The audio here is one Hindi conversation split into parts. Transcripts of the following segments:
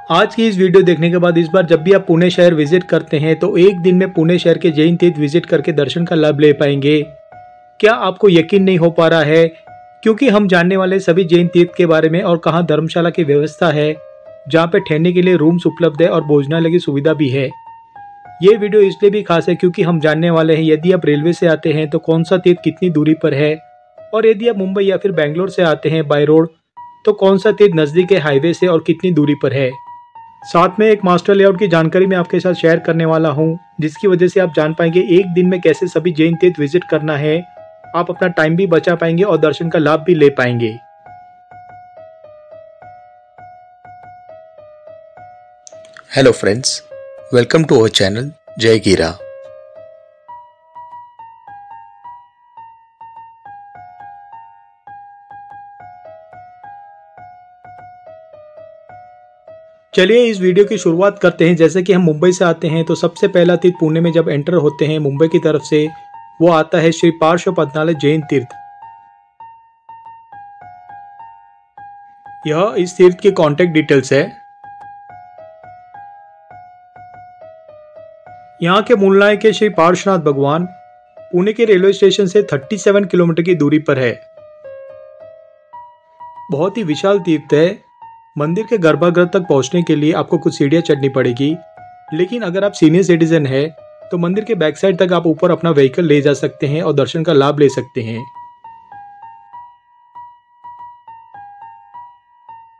आज की इस वीडियो देखने के बाद इस बार जब भी आप पुणे शहर विजिट करते हैं तो एक दिन में पुणे शहर के जैन तीर्थ विजिट करके दर्शन का लाभ ले पाएंगे। क्या आपको यकीन नहीं हो पा रहा है? क्योंकि हम जानने वाले सभी जैन तीर्थ के बारे में और कहाँ धर्मशाला की व्यवस्था है, जहाँ पे ठहरने के लिए रूम्स उपलब्ध है और भोजनालय की सुविधा भी है। ये वीडियो इसलिए भी खास है क्योंकि हम जानने वाले हैं यदि आप रेलवे से आते हैं तो कौन सा तीर्थ कितनी दूरी पर है, और यदि आप मुंबई या फिर बैंगलोर से आते हैं बाय रोड तो कौन सा तीर्थ नजदीक है हाईवे से और कितनी दूरी पर है। साथ में एक मास्टर लेआउट की जानकारी मैं आपके साथ शेयर करने वाला हूं, जिसकी वजह से आप जान पाएंगे एक दिन में कैसे सभी जैन तीर्थ विजिट करना है। आप अपना टाइम भी बचा पाएंगे और दर्शन का लाभ भी ले पाएंगे। Hello friends, welcome to our channel Jai Gira. चलिए इस वीडियो की शुरुआत करते हैं। जैसे कि हम मुंबई से आते हैं तो सबसे पहला तीर्थ पुणे में जब एंटर होते हैं मुंबई की तरफ से, वो आता है श्री पार्श्वपद्मनालय जैन तीर्थ। यह इस तीर्थ की कॉन्टेक्ट डिटेल्स है। यहाँ के मूल नायक के श्री पार्श्वनाथ भगवान पुणे के रेलवे स्टेशन से 37 किलोमीटर की दूरी पर है। बहुत ही विशाल तीर्थ है। मंदिर के गर्भगृह तक पहुंचने के लिए आपको कुछ सीढ़ियां चढ़नी पड़ेगी, लेकिन अगर आप सीनियर सिटीजन है तो मंदिर के बैक साइड तक आप ऊपर अपना व्हीकल ले जा सकते हैं और दर्शन का लाभ ले सकते हैं।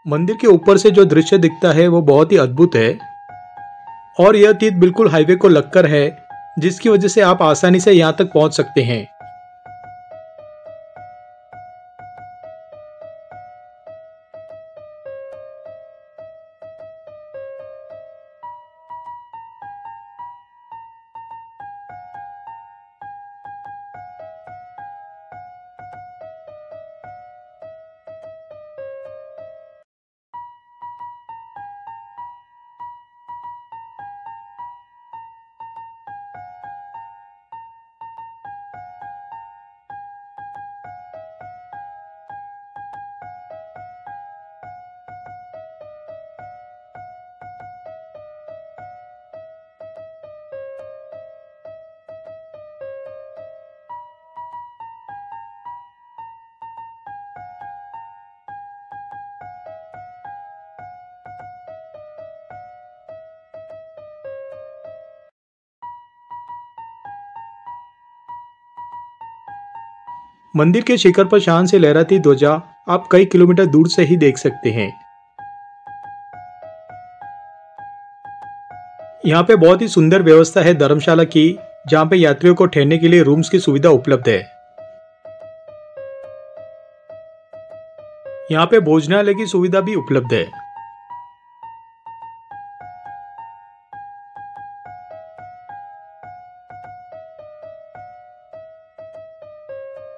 मंदिर के ऊपर से जो दृश्य दिखता है वो बहुत ही अद्भुत है, और यह तीर्थ बिल्कुल हाईवे को लगकर है, जिसकी वजह से आप आसानी से यहाँ तक पहुंच सकते हैं। मंदिर के शिखर पर शान से लहराती ध्वजा आप कई किलोमीटर दूर से ही देख सकते हैं। यहाँ पे बहुत ही सुंदर व्यवस्था है धर्मशाला की, जहाँ पे यात्रियों को ठहरने के लिए रूम्स की सुविधा उपलब्ध है। यहाँ पे भोजनालय की सुविधा भी उपलब्ध है।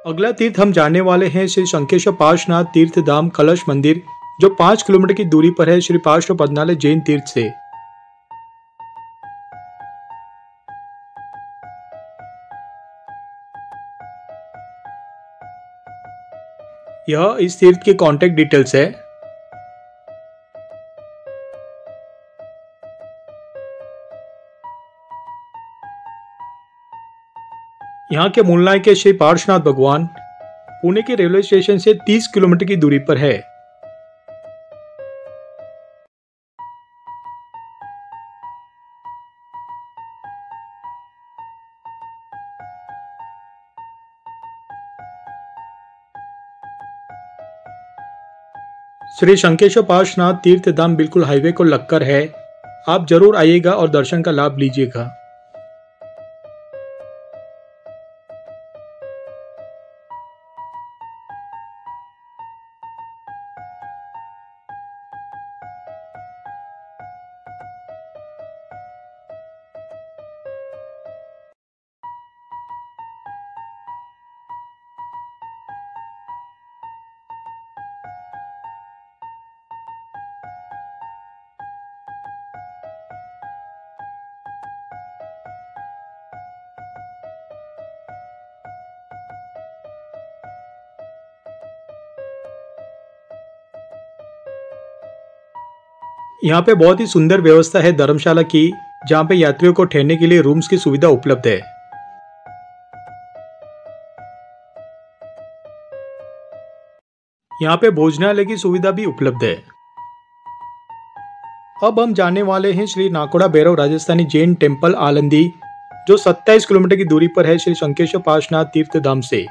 अगला तीर्थ हम जाने वाले हैं श्री शंखेश्वर पार्श्वनाथ तीर्थ धाम कलश मंदिर, जो 5 किलोमीटर की दूरी पर है श्री पार्श्वपद्मनालय जैन तीर्थ से। यह इस तीर्थ की कॉन्टेक्ट डिटेल्स है। यहाँ के मूल नायक के श्री पार्श्वनाथ भगवान पुणे के रेलवे स्टेशन से 30 किलोमीटर की दूरी पर है। श्री शंखेश्वर पार्श्वनाथ तीर्थ धाम बिल्कुल हाईवे को लगकर है। आप जरूर आइएगा और दर्शन का लाभ लीजिएगा। यहाँ पे बहुत ही सुंदर व्यवस्था है धर्मशाला की, जहाँ पे यात्रियों को ठहरने के लिए रूम्स की सुविधा उपलब्ध है। यहाँ पे भोजनालय की सुविधा भी उपलब्ध है। अब हम जाने वाले हैं श्री नाकोड़ा भैरव राजस्थानी जैन टेम्पल आलंदी, जो 27 किलोमीटर की दूरी पर है श्री शंकेश्वर पार्श्वनाथ तीर्थ धाम से।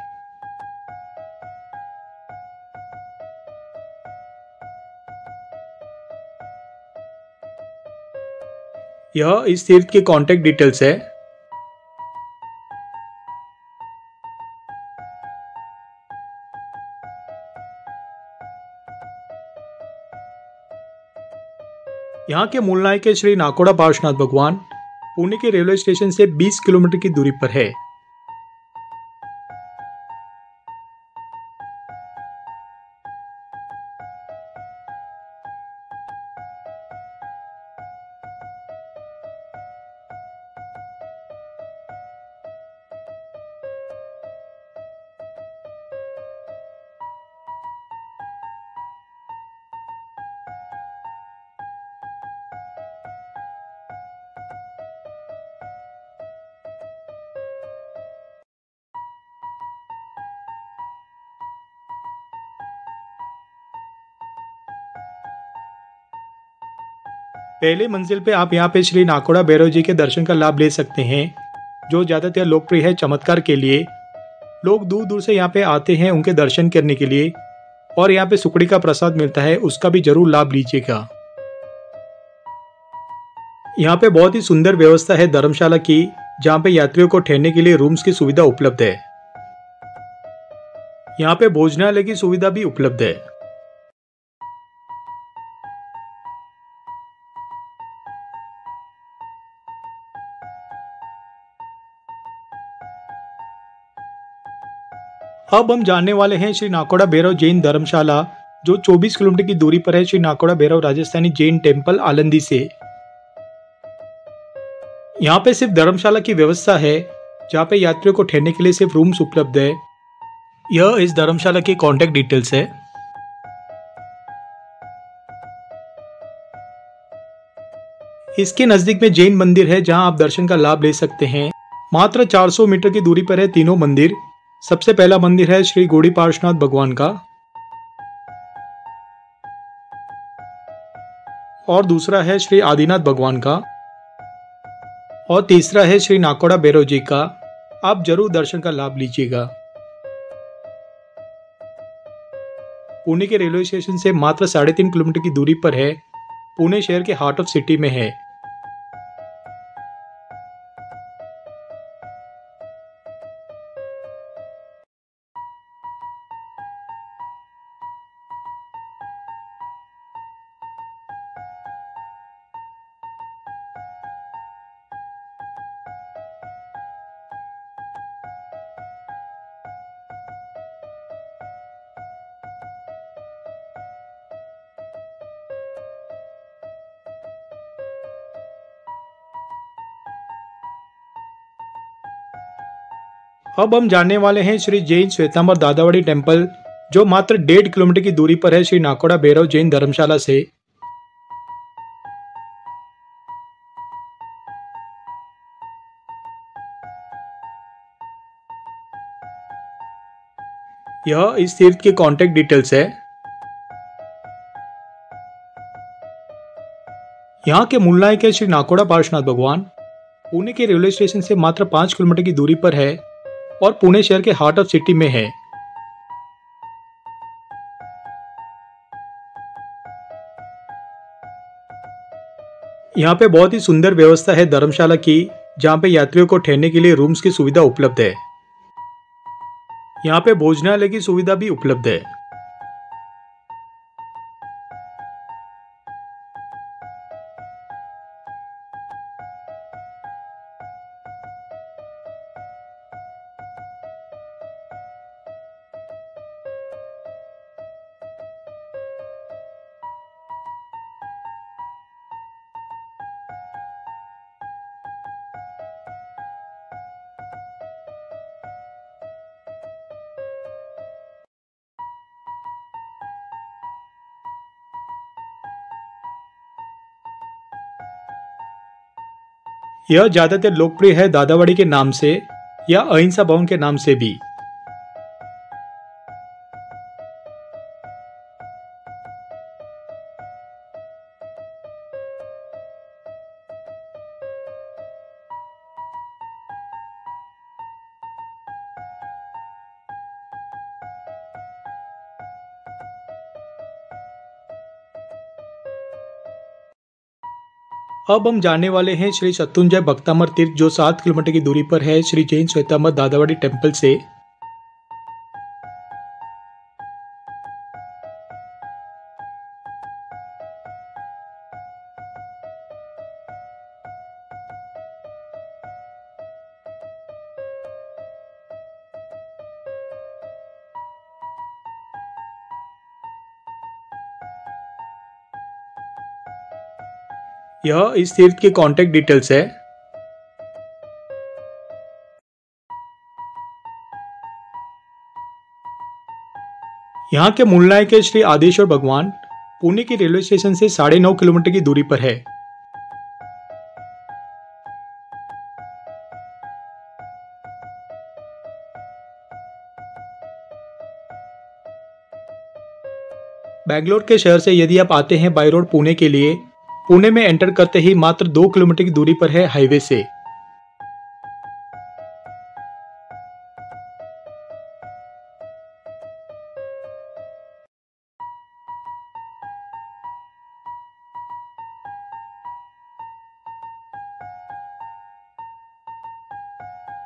यह इस तीर्थ की कॉन्टेक्ट डिटेल्स है। यहाँ के मूल नायक श्री नाकोड़ा पार्श्वनाथ भगवान पुणे के रेलवे स्टेशन से 20 किलोमीटर की दूरी पर है। पहले मंजिल पे आप यहाँ पे श्री नाकोड़ा भैरव जी के दर्शन का लाभ ले सकते हैं, जो ज्यादातर लोकप्रिय है चमत्कार के लिए। लोग दूर दूर से यहाँ पे आते हैं उनके दर्शन करने के लिए, और यहाँ पे सुकड़ी का प्रसाद मिलता है, उसका भी जरूर लाभ लीजिएगा। यहाँ पे बहुत ही सुंदर व्यवस्था है धर्मशाला की, जहाँ पे यात्रियों को ठहरने के लिए रूम्स की सुविधा उपलब्ध है। यहाँ पे भोजनालय की सुविधा भी उपलब्ध है। अब हम जानने वाले हैं श्री नाकोड़ा भैरव जैन धर्मशाला, जो 24 किलोमीटर की दूरी पर है श्री नाकोड़ा भैरव राजस्थानी जैन टेम्पल आलंदी से। यहाँ पे सिर्फ धर्मशाला की व्यवस्था है, जहाँ पे यात्रियों को ठहरने के लिए सिर्फ रूम्स उपलब्ध है। यह इस धर्मशाला की कॉन्टेक्ट डिटेल्स है। इसके नजदीक में जैन मंदिर है, जहाँ आप दर्शन का लाभ ले सकते हैं। मात्र 400 मीटर की दूरी पर है तीनों मंदिर। सबसे पहला मंदिर है श्री गौड़ी पार्श्वनाथ भगवान का, और दूसरा है श्री आदिनाथ भगवान का, और तीसरा है श्री नाकोड़ा भैरव जी का। आप जरूर दर्शन का लाभ लीजिएगा। पुणे के रेलवे स्टेशन से मात्र 3.5 किलोमीटर की दूरी पर है। पुणे शहर के हार्ट ऑफ सिटी में है। अब हम जानने वाले हैं श्री जैन श्वेतांबर दादावाड़ी टेम्पल, जो मात्र 1.5 किलोमीटर की दूरी पर है श्री नाकोड़ा भैरव जैन धर्मशाला से। यह इस तीर्थ की कॉन्टेक्ट डिटेल्स है। यहाँ के मूल नायक है श्री नाकोड़ा पार्श्वनाथ भगवान पुणे के रेलवे स्टेशन से मात्र 5 किलोमीटर की दूरी पर है, और पुणे शहर के हार्ट ऑफ सिटी में है। यहाँ पे बहुत ही सुंदर व्यवस्था है धर्मशाला की, जहाँ पे यात्रियों को ठहरने के लिए रूम्स की सुविधा उपलब्ध है। यहाँ पे भोजनालय की सुविधा भी उपलब्ध है। यह ज्यादातर लोकप्रिय है दादावाड़ी के नाम से या अहिंसा भवन के नाम से भी। अब हम जाने वाले हैं श्री शत्रुंजय भक्तामर तीर्थ, जो 7 किलोमीटर की दूरी पर है श्री जैन श्वेतांबर दादावाड़ी टेम्पल से। यह इस तीर्थ की कॉन्टेक्ट डिटेल्स है। यहाँ के मूल नायक है श्री आदेश्वर भगवान, पुणे की रेलवे स्टेशन से 9.5 किलोमीटर की दूरी पर है। बैंगलोर के शहर से यदि आप आते हैं बाय रोड पुणे के लिए, पुणे में एंटर करते ही मात्र 2 किलोमीटर की दूरी पर है हाईवे से।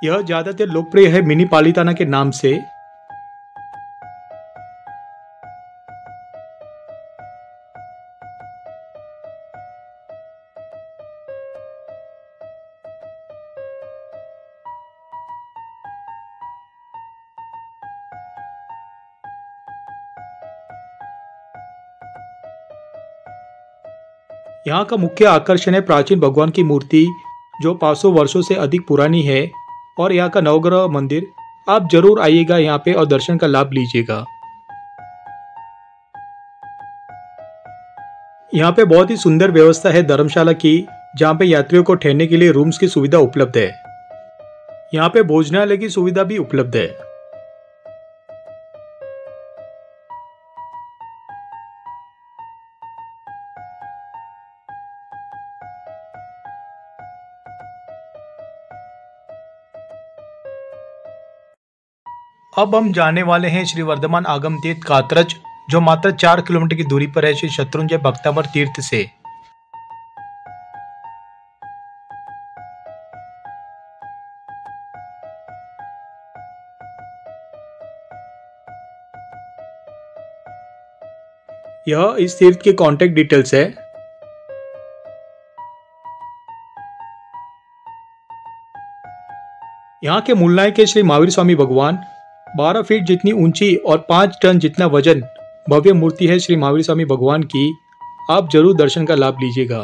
यह ज्यादातर लोकप्रिय है मिनी पालिताना के नाम से। यहाँ का मुख्य आकर्षण है प्राचीन भगवान की मूर्ति, जो 500 वर्षों से अधिक पुरानी है, और यहाँ का नवग्रह मंदिर। आप जरूर आइएगा यहाँ पे और दर्शन का लाभ लीजिएगा। यहाँ पे बहुत ही सुंदर व्यवस्था है धर्मशाला की, जहाँ पे यात्रियों को ठहरने के लिए रूम्स की सुविधा उपलब्ध है। यहाँ पे भोजनालय की सुविधा भी उपलब्ध है। अब हम जाने वाले हैं श्री वर्धमान आगम तीर्थ कात्रज, जो मात्र 4 किलोमीटर की दूरी पर है श्री शत्रुंजय भक्तामर तीर्थ से। यह इस तीर्थ की कॉन्टेक्ट डिटेल्स है। यहाँ के मूल नायक है श्री महावीर स्वामी भगवान। 12 फीट जितनी ऊंची और 5 टन जितना वजन भव्य मूर्ति है श्री महावीर स्वामी भगवान की। आप जरूर दर्शन का लाभ लीजिएगा।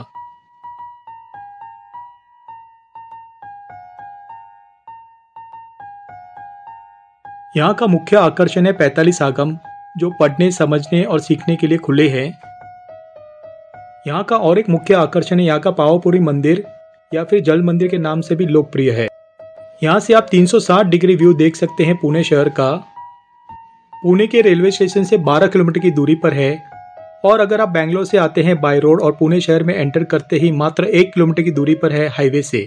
यहाँ का मुख्य आकर्षण है 45 आगम, जो पढ़ने, समझने और सीखने के लिए खुले हैं। यहाँ का और एक मुख्य आकर्षण है यहाँ का पावापुरी मंदिर, या फिर जल मंदिर के नाम से भी लोकप्रिय है। यहाँ से आप 360 डिग्री व्यू देख सकते हैं पुणे शहर का। पुणे के रेलवे स्टेशन से 12 किलोमीटर की दूरी पर है, और अगर आप बैंगलोर से आते हैं बाय रोड और पुणे शहर में एंटर करते ही मात्र 1 किलोमीटर की दूरी पर है हाईवे से।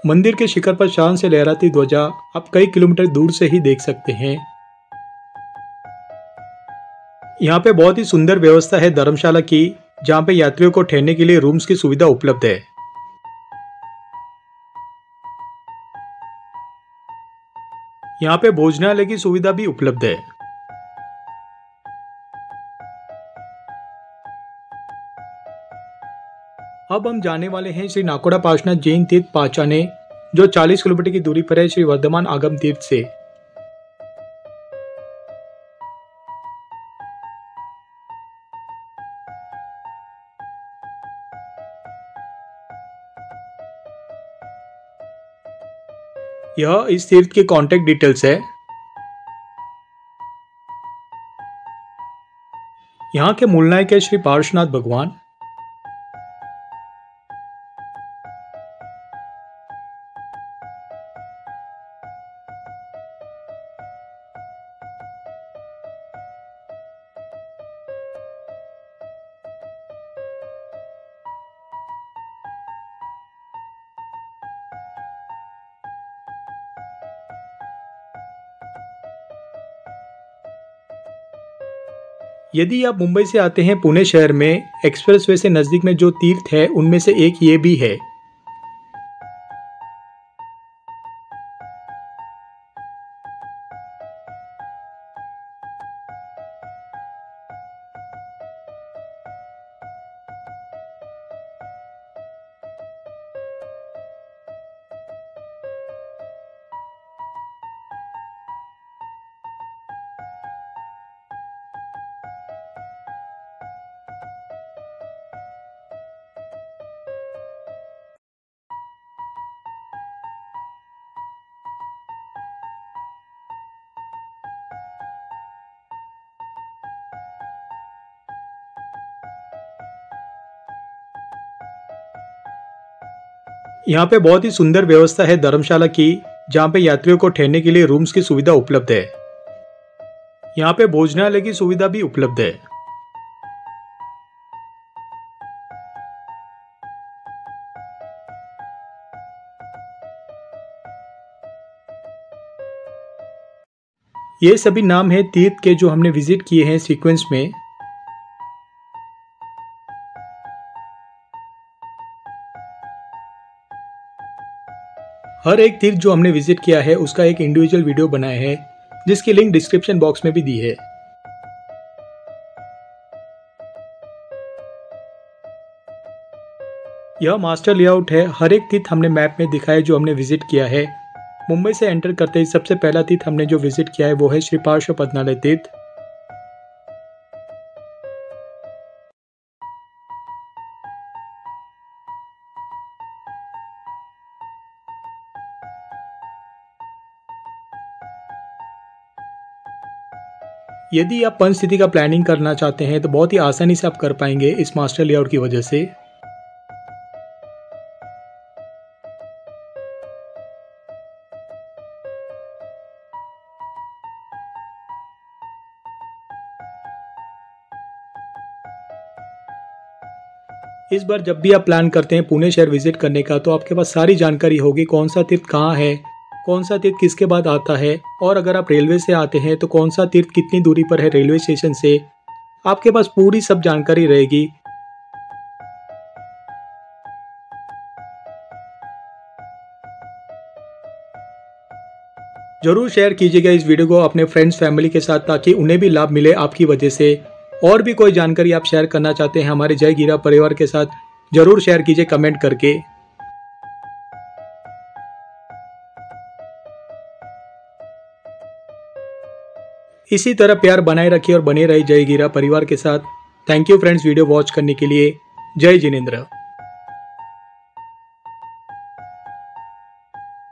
मंदिर के शिखर पर शान से लहराती ध्वजा आप कई किलोमीटर दूर से ही देख सकते हैं। यहाँ पे बहुत ही सुंदर व्यवस्था है धर्मशाला की, जहाँ पे यात्रियों को ठहरने के लिए रूम्स की सुविधा उपलब्ध है। यहाँ पे भोजनालय की सुविधा भी उपलब्ध है। अब हम जाने वाले हैं श्री नाकोड़ा पार्श्वनाथ जैन तीर्थ पाचाने, जो 40 किलोमीटर की दूरी पर है श्री वर्धमान आगम तीर्थ से। यह इस तीर्थ की कॉन्टेक्ट डिटेल्स है। यहाँ के मूल नायक है श्री पार्श्वनाथ भगवान। यदि आप मुंबई से आते हैं पुणे शहर में, एक्सप्रेसवे से नजदीक में जो तीर्थ है उनमें से एक ये भी है। यहाँ पे बहुत ही सुंदर व्यवस्था है धर्मशाला की, जहाँ पे यात्रियों को ठहरने के लिए रूम्स की सुविधा उपलब्ध है। यहाँ पे भोजनालय की सुविधा भी उपलब्ध है। ये सभी नाम है तीर्थ के जो हमने विजिट किए हैं सीक्वेंस में। हर एक तीर्थ जो हमने विजिट किया है उसका एक इंडिविजुअल वीडियो बनाया है, जिसकी लिंक डिस्क्रिप्शन बॉक्स में भी दी है। यह मास्टर लेआउट है। हर एक तीर्थ हमने मैप में दिखाया जो हमने विजिट किया है। मुंबई से एंटर करते ही सबसे पहला तीर्थ हमने जो विजिट किया है वो है श्री पार्श्वनाथ तीर्थ। यदि आप पंचतीर्थी का प्लानिंग करना चाहते हैं तो बहुत ही आसानी से आप कर पाएंगे इस मास्टर लेआउट की वजह से। इस बार जब भी आप प्लान करते हैं पुणे शहर विजिट करने का, तो आपके पास सारी जानकारी होगी कौन सा तीर्थ कहाँ है, कौन सा तीर्थ किसके बाद आता है, और अगर आप रेलवे से आते हैं तो कौन सा तीर्थ कितनी दूरी पर है रेलवे स्टेशन से। आपके पास पूरी सब जानकारी रहेगी। जरूर शेयर कीजिएगा इस वीडियो को अपने फ्रेंड्स फैमिली के साथ, ताकि उन्हें भी लाभ मिले आपकी वजह से। और भी कोई जानकारी आप शेयर करना चाहते हैं हमारे जय गिरा परिवार के साथ, जरूर शेयर कीजिए कमेंट करके। इसी तरह प्यार बनाए रखिए और बने रहिए जय गिरा परिवार के साथ। Thank you friends video watch करने के लिए। जय जिनेंद्र।